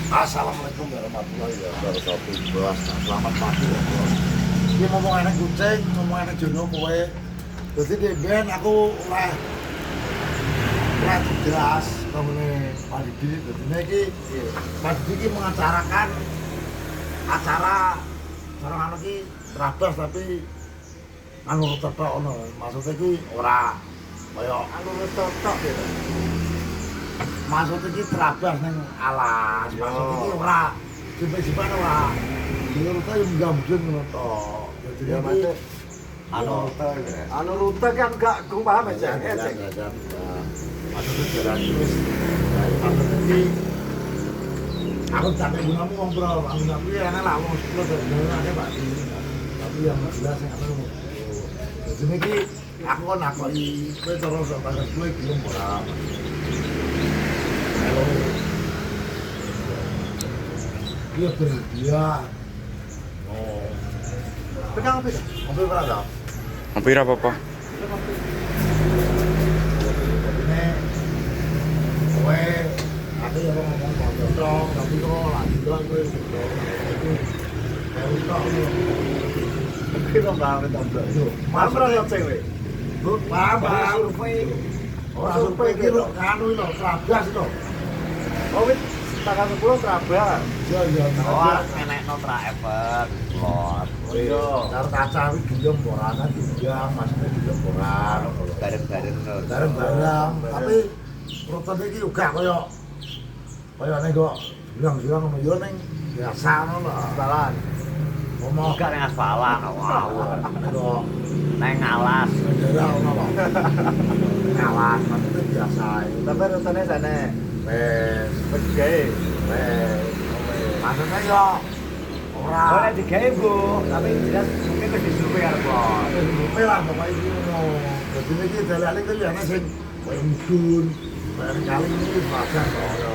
Assalamualaikum warahmatullahi wabarakatuh. Selamat pagi ya bos. Ini ngomong enak kucing, ngomong enak jono kowe. Jadi di ben aku oleh jelas ngomongnya Pak Didi. Jadi ini Pak Didi mengacarakan acara sekarang anak ini terabas tapi anu tetok ono. Maksudnya ini ora kaya anu tetok gitu. Maksudnya ini terabas ning alas. Maksudnya ini ora simpen-simpen ora. Dia rute yang gambling ngono to. Jadi Ya ini anu rute kan gak gung paham aja. Maksudnya jalan terus. Maksudnya ini aku capek gunamu ngobrol. Aku tapi enak lah ngomong 10 dari aja Pak. Tapi yang jelas yang anu. Jadi ini aku kan nakoi kowe terus bakal kowe belum ora. Halo. Dia berdia. Oh. Pegang apa itu? Mobil berapa? Hampir apa-apa. Ini kowe ada yang ngomong kondong, tapi kok lagi doang kowe itu. Kayak utak lu. Kita paham itu. Paham ora cewek. Bu, paham. Survei. Ora survei iki lho, anu lho, terabas lho. Oh wit tanggal 10 Trabas. Iya, iya. Oh, menekno driver lot. Iya. Karo kaca iki diem borana diundang, maksudnya diem boran. Bareng-bareng lho. Bareng-bareng, tapi rutene iki uga kaya nek kok bilang-bilang ngono yo ning biasa ngono lho. Jalan. Ngomong Enggak ning aspalan ngawur. kok Neng alas. daerah ono lho. Ngawas, maksudnya biasa. Tapi rutenya sana. Wes, Pergi. wes. Maksudnya yo ora. Oh, nek digawe, Bu, tapi jelas mungkin wis disurvei karo bos. Lupa lah pokoknya itu ngono. Jadi ini dalane kan ya sing koyo mudun. Kayak kali ini pasar kok ya.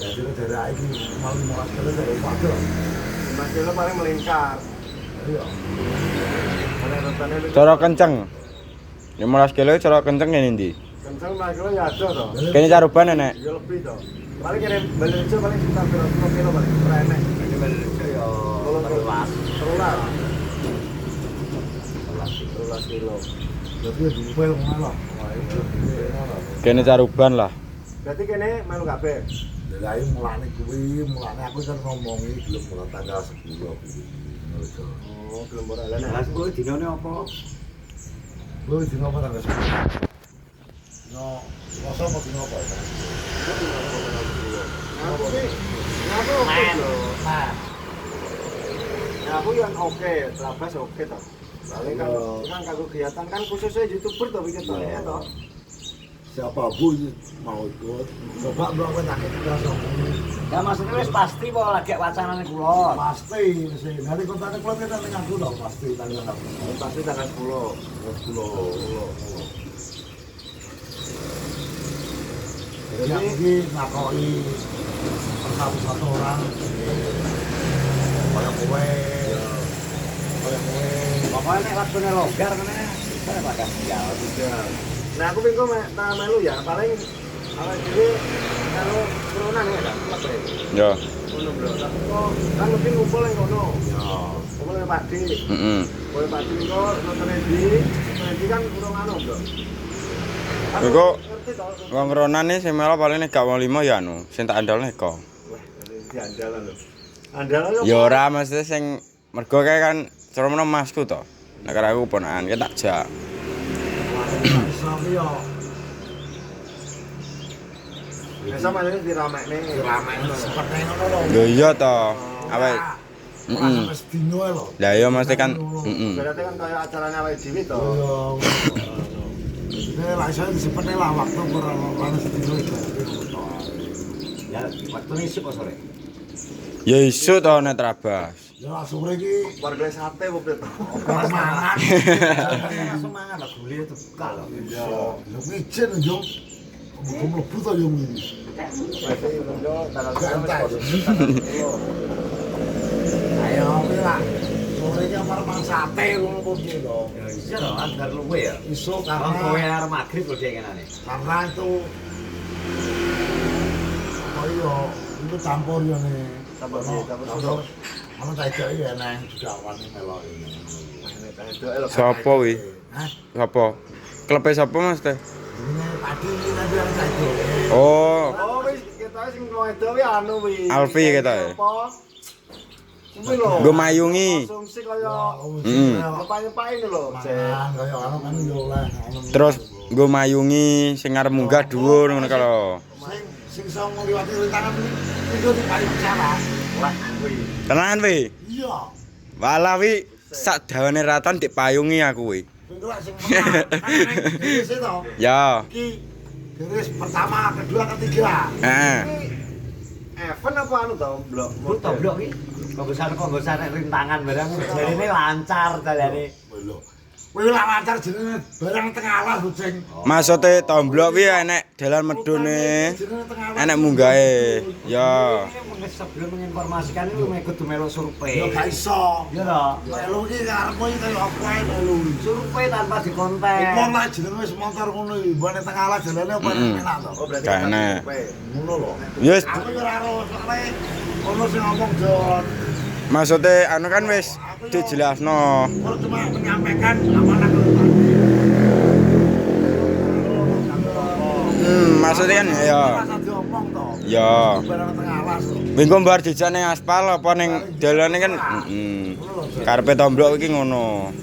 Jadi daerah ini mau mau sekali dari pasar. Masih lo paling melingkar. Iya. Ada rutenya itu. Cara kenceng. 15 kilo cara kenceng ngene ndi? Kencang mas kilo ya ada toh. Kene caruban nek. Ya lebih toh. Paling kirim balik paling sekitar 10 kilo paling. Renek. Ini balik yo. Perluas. Terulas. 13 kilo. Jadi lupa ngono lah. Wah, itu ngono. Kene caruban lah. Berarti kene melu kabeh. Dari mulane kuwi, mulane aku kan ngomongi belum mulai tanggal 10 kuwi. Oh, belum ora lan. Jelas kuwi dinone apa? Lu di ngopo tanggal 10? No, masa mau di ngopo ya? Aku ki aku Men. Nah, ya aku yang oke, Trabas oke toh. Paling kan kanggo kegiatan kan khususnya YouTuber toh bikin toh ya toh. siapapun mau ikut, coba belum kan tak kita Ya maksudnya wis pasti kok lagi wacanane kula. pasti sih. Dari kota klub kita dengan aku dong pasti tanggal apa? Pasti tanggal 10. 10. Jadi aku ini ngakoi satu orang, kayak kowe, kayak kowe. Pokoknya nek waktune longgar kene saya bakal sial. Nah aku bingung tak melu ya paling awak dhewe kalau corona ya kan. Yo. Ngono bro. Kok kan mesti ngumpul nang kono. Ya, Ngumpul nang Pak Di. Heeh. Kowe Pak Di kok nonton di kan urung anu bro. Aku Kok ngerti toh. wong ronane sing melo paling nek gak wong 5 ya anu, sing tak andalne kok. Wah, ini andalan lho. Andalan yo. Ya ora mesti sing mergo kae kan cara meno masku to. Nek karo aku ponakan ki tak jak. sampai ya, Biasa malah diramekne. ramai seperti ngono loh. Yo iya to. Awake. Heeh. Sampai sedino loh. Lah iya mesti kan heeh. Berarti kan kayak acaranya awake dhewe to. Ini lah saya seperti lah waktu kurang panas sedino itu. Ya waktune isuk kok sore. Ya isu to nek Trabas. Ya sore iki Warga sate apa to? orang mangan. Langsung mangan lah gule itu buka lho. Ya, lu ngicen yo. Kamu mlebu to yo ini. Berarti yo tanggal Gantai. 10. Ayo lah. Sore iki apa mang sate ngono kok piye to. Ya iya lho, antar luwe ya. Iso Wong kowe karena arep magrib lho dhek kenane. karena itu itu campur ya nih. Campur susu. Ono cah itu ya neng juga wani melok ini. Sopo wi? Hah? Sopo? Klepe sopo Mas teh? Ini padi nanti yang cah itu. Oh, Oh wis kita sing wong edo wi anu wi. Alfi kita ya? Apa? Kuwi lho. Nggo mayungi. Konsumsi kaya Hmm. nyepak-nyepak ini lho, Cek. Mangan kaya anu kan yo oleh. Terus nggo mayungi sing arep munggah dhuwur ngono kalau. Sing iso ngliwati rintangan iki di paling cara. Lah kuwi. Tenan wi. Iya. Walah wi sak dawane raton dik payungi aku wi. Itu lah sing menang. Kan garis itu. Ya. Iki garis pertama, kedua, ketiga. Heeh. Event apa anu to, blok? Butuh blok iki. Kok besar rintangan barang. Jadi ini lancar dalane. Lho. Kowe lah lancar jenenge barang tengah alas kucing. Maksude tomblok wi enek dalan medhone. Enek munggahe. Ya. Sebelum menginformasikan itu kudu melu survei. Yo gak iso. Iya toh. Melu iki karepmu iki kaya apa ae melu. Survei tanpa dikonten. Wong lah jenenge wis motor ngono iki, mbane tengah alas jalane apa enak to. Oh berarti Gak kan enak. survei. Ngono lho. Wis Aku yo ora ero soalé ono sing ngomong Jon. maksude anu kan wis dijelasno. Kalau cuma menyampaikan amanah keluarga. Maksudnya kan ya. Masa diomong to. Ya. Barang tengah alas. Bengko mbar dijak ning aspal apa ning dalane kan karepe tomblok iki ngono.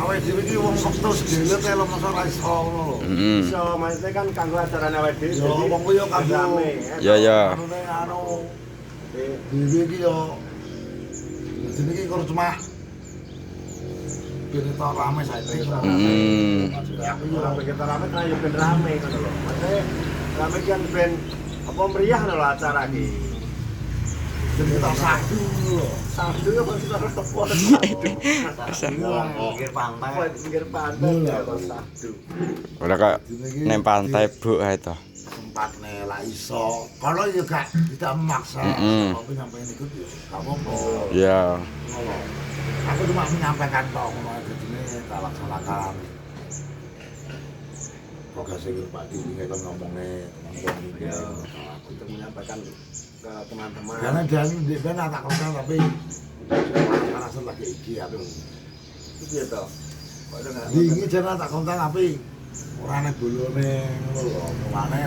Awake dhewe iki wong wektu sedhewe kaya lo masa ra iso ngono lho. Iso maksudnya kan kanggo acarane awake dhewe. Yo wong kuwi yo kanggo rame. Ya ya. Anune anu dhewe iki yo jenenge iki kok cuma ben to rame saiki. Aku yo rame kita rame kan yo ben rame ngono lho. Maksudnya rame kan ben apa meriah lho acara iki. Jadi kita satu lho. Satu apa sih ora tepo. Pinggir pantai. Apa pinggir pantai apa satu. Ora kok nang pantai Bu ae to. Sempat nih lah iso. Kalau yo gak tidak memaksa. Tapi nyampein ikut yo gak apa-apa. Ya. Ngono. Aku cuma menyampaikan toh ngono aja jenenge tak laksanakan. Progres iki Pak Dini kan ngomongnya teman-teman iki. Aku untuk menyampaikan ke teman-teman. Karena dia ini ben tak kenal tapi langsung lagi iki aku. Iya toh. Iki jeneng tak kontak tapi ora nek bolone ngono lho. Mulane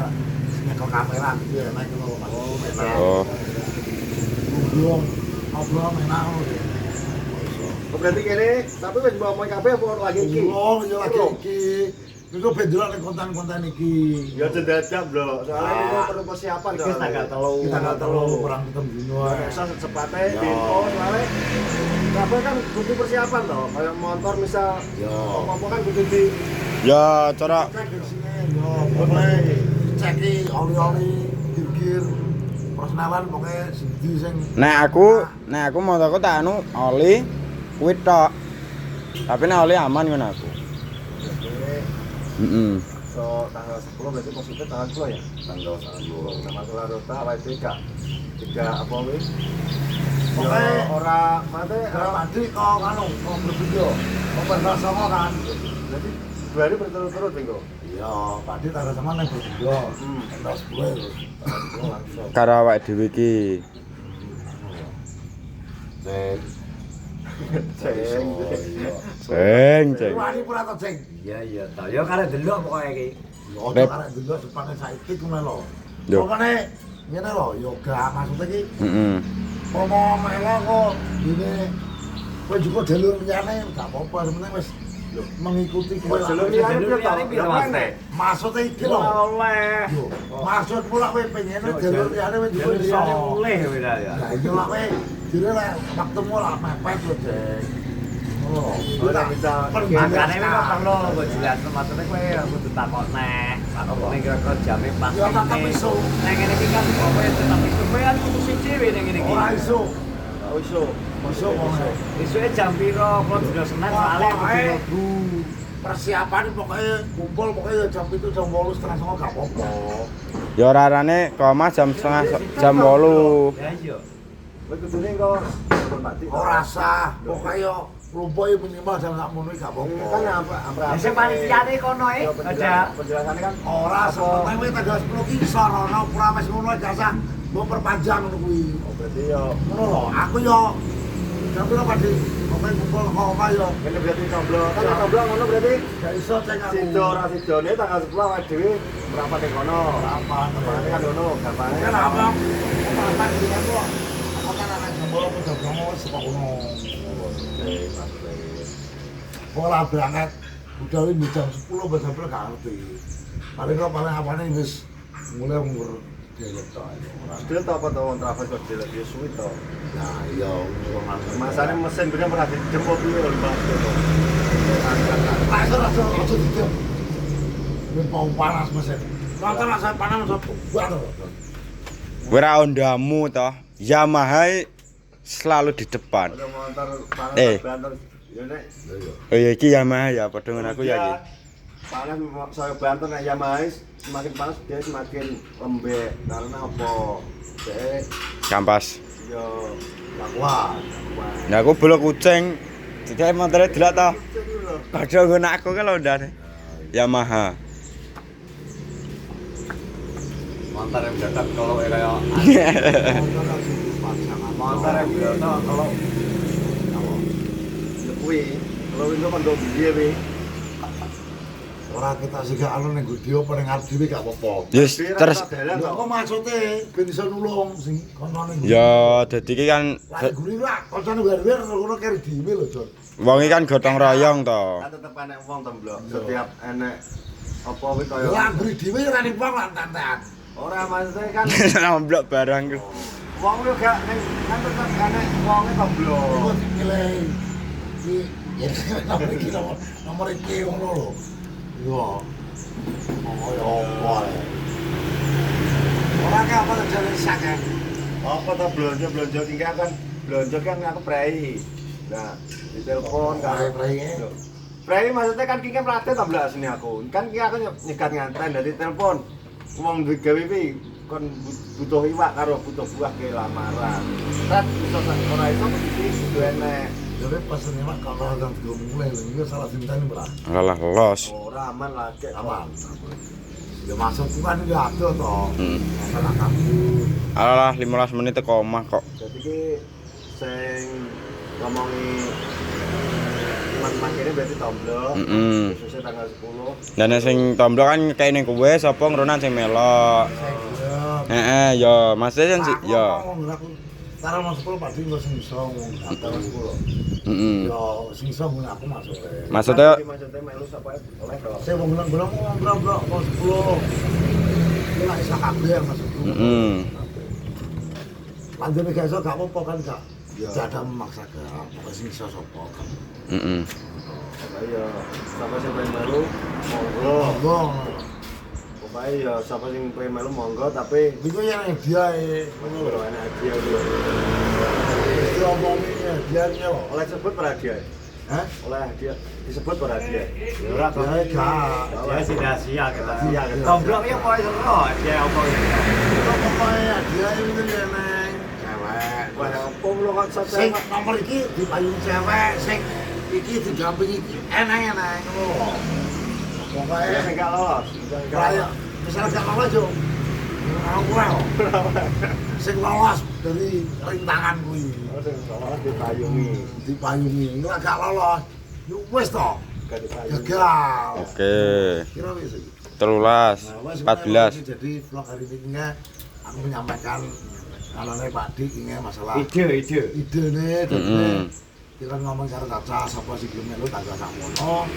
nyekel kamera gitu ya nek ngono Mas. Oh. Ngobrol enak ngono. Oh, berarti kene tapi wis mbok omong kabeh apa lagi iki? Oh, yo lagi iki. Iku bendelok ning konten-konten iki. Ya dadak, Bro. Soalnya ini perlu persiapan Iki tanggal 3. Kita nggak terlalu kurang ketemu dino. Bisa secepatnya info soalnya kabeh kan butuh persiapan toh. Kayak motor misal apa-apa kan butuh di Ya cara Cek di sini, yo pokoknya cek oli-oli, gear-gear, persenalan pokoknya sedi sing. nek aku motorku tak anu oli kuwi tok. Tapi nek oli aman ngono aku. Heeh. so tanggal 10 berarti positif tanggal 10 ya? Tanggal 10. Nah, masalah rota awake tiga apa wis? Pokoknya Ora mate tadi kok anu kok bervideo. Kok pernah sama kan? berarti 2 hari berturut-turut Bengko. Iya, tadi tanggal sama ning bervideo. Tanggal 10 itu. Langsung. Karo awake dhewe iki. Cek. Ceng. Ceng. Wani pura to, Ceng. Iya toh. Ya karek delok pokoke iki. Ojo Rep. karek dulu sepane saiki ku melo. Yo. Pokoknya ngene lho, yoga maksudnya iki Heeh. pomo melo kok dene kowe juga jalur liyane gak apa-apa, sebenarnya wis mengikuti kowe. Jalur liyane piye to? Piye, Mas? Maksudnya iki lho. Oleh. Yo, maksud pula kowe pengen jalur liyane wis juga iso. mulai beda ya. Nah, iya lah kowe dire lek waktemu lah mepet lho, Ceng. Oh, Ora bisa. Makane memang perlu gue jelasno maksudnya kowe kudu takok neh. Takok ning kira jame pas. Ya tak iso. Ning ngene iki kan kowe tetep iso kowe kan kudu siji dhewe ning ngene iki. Ora iso. Oh iso. Iso kok. Isuke jam piro kok dina Senin soalnya Pokoknya kudu persiapan pokoknya kumpul pokoknya jam itu jam 8 setengah 9 gak apa-apa. Ya ora arane koma jam 8. Ya iya. Kowe kudune kok hormati. Ora sah, pokoknya lupa ya minimal jam sak mono iki gak Kan apa-apa. apa? Ya sing panitiane kono ada. Penjelasannya kan Ora seperti kowe tanggal 10 ki iso rono ora wis ngono jasa Mbok perpanjang ngono kuwi. Oh, berarti ya Ngono lho, aku yo jam piro Pak Dik? Pokoknya kumpul kok omah yo. ini berarti comblo. Kan comblo ngono berarti Gak iso cek aku. sido ora sidone tanggal 10 awake dhewe merapat ning kono. Rapat. Gampangane kan ngono, gampangane. Kan apa? Rapat iki kan kok. Aku kan anak jembol aku jam ngono wis kok ngono. Ora berangkat udah wis jam 10 jam berapa gak ngerti. Paling kok paling apane wis mulai umur delek to ora. Sudah tau apa tau travel kok delek ya suwi to. Nah, iya wong Masane mesin bener pernah dijemput piye lho Mas. Aja dikem. Wis mau panas mesin. Motor rasa panas mesin banget. Kowe ra ondamu toh. Yamaha selalu di depan. Ada motor panas Eh. banter. Ya nek Oh iya iki Yamaha ya padha dengan aku ya iki. panas saya banter nek Yamaha semakin panas dia semakin lembek karena apa? Dia Kampas. yo Wah, Nah aku belok kucing. Dikae motornya delok to. Padha nggon aku kan lho ndane. Yamaha. Motor yang dadak kalau kayak motor yang biasa kalau ya kuwi kalau itu kan do biye wi. ora kita sih gak anu ning video apa ning arep dhewe gak apa-apa. Yes, terus Lha kok maksude ben iso nulung sing kono ning. ya dadi iki kan Lah guri lah kancane wer-wer ngono keri dhewe lho, Jon. wong iki kan gotong royong to. Kan tetep enek wong to, Blok. Setiap enek apa kuwi kaya Lah guri dhewe ora ning wong lan tantean. ora maksudnya kan Nomblok barang ku. wong yo gak ning kan tetep enek wonge to, Blok. Kok dikile. Iki ya nomor iki ngono lho. Yo. Oh yo apa. Ora ka apa jane sak ya. Apa to blonjo iki kan blonjo kan aku prei. Nah, di telepon kan Prei. Prei maksudnya kan kiki mrate to Blok sini aku. Kan ki aku nyegat nganten dari telepon. Wong duwe gawe iki kon butuh iwak karo butuh buah ke lamaran. Tat iso ora iso iki kudu enek. Jadi pas nyemak kalau orang belum mulai lho, itu salah dinten berah. Alah los. Ora aman lagi Aman. Ya maksudku kan itu ada toh. Hmm. Masalah kamu. Alah 15 menit teko omah kok. Jadi ki sing ngomongi teman-teman kene berarti tomblo. Khususnya tanggal 10. Dan sing tomblo kan kayak ning kowe sapa ngronan sing melok. Saya Ya, maksudnya sih ya. Taruh masuk 10 pasti nggak sing iso ngomong taruh 10. Heeh. Ya sing iso ngomong aku masuk. Maksudnya Maksudnya melu sapa oleh to. Saya mau bilang bro mau 10. Ini lah iso kabeh masukku. heeh. Lanjut nek iso gak apa-apa kan gak. Ya. Tidak ada memaksakan. Pokoknya sing iso sapa kan. Heeh. Pokoknya ya sapa sing pengen melu monggo. Monggo. Pokoknya ya sapa sing pengen melu monggo tapi Iku yang dia ngono lho enek hadiah lho. itu omongnya dia lho. Oleh sebut per hadiah. Hah? Oleh hadiah disebut per hadiah. Ya ora dia gak. dia sia-sia kita. Iya, kita. Tombloknya kok iso ro, dia apa ya. Pokoknya dia itu neng cewek. Wah, opo lho kok Sing sampe nomor iki dipayung cewek, sing iki didampingi eneng-eneng ngono. ya Pokoknya enggak lolos. kayak misalnya gak lolos yo. Aku ora. Sing lolos dari rintangan kuwi. Sing lolos dipayungi. Dipayungi, nek gak lolos yo wis to. Gak dipayungi. Gagal. Oke. Kira wis iki. 13, 14. Jadi vlog hari ini aku menyampaikan kalane Pak Dik ini masalah Ide. ide nih, Mm-mm. kita ngomong karo Caca, sapa sing gelem melu tak sak mono.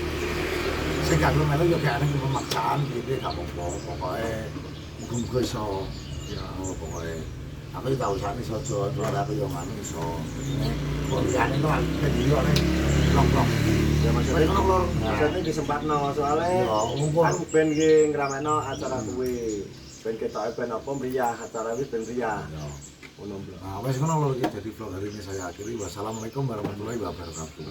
Sing gak gelem melu yo gak ana pemaksaan iki gak apa-apa, pokoke muga-muga iso. Ya, pokoke aku iki tau sane iso juara aku yo ngene iso. Kok liyane to dadi yo nek vlog-vlog. Ya maksudnya disempatno soalnya Ya, umum. kan ben ki ngramekno acara kuwi. Ben ketoke ben apa mriyah acara kuwi ben mriyah. Ngono blok. Nah, wes ngono lho iki jadi vlog hari ini saya akhiri. Wassalamualaikum warahmatullahi wabarakatuh.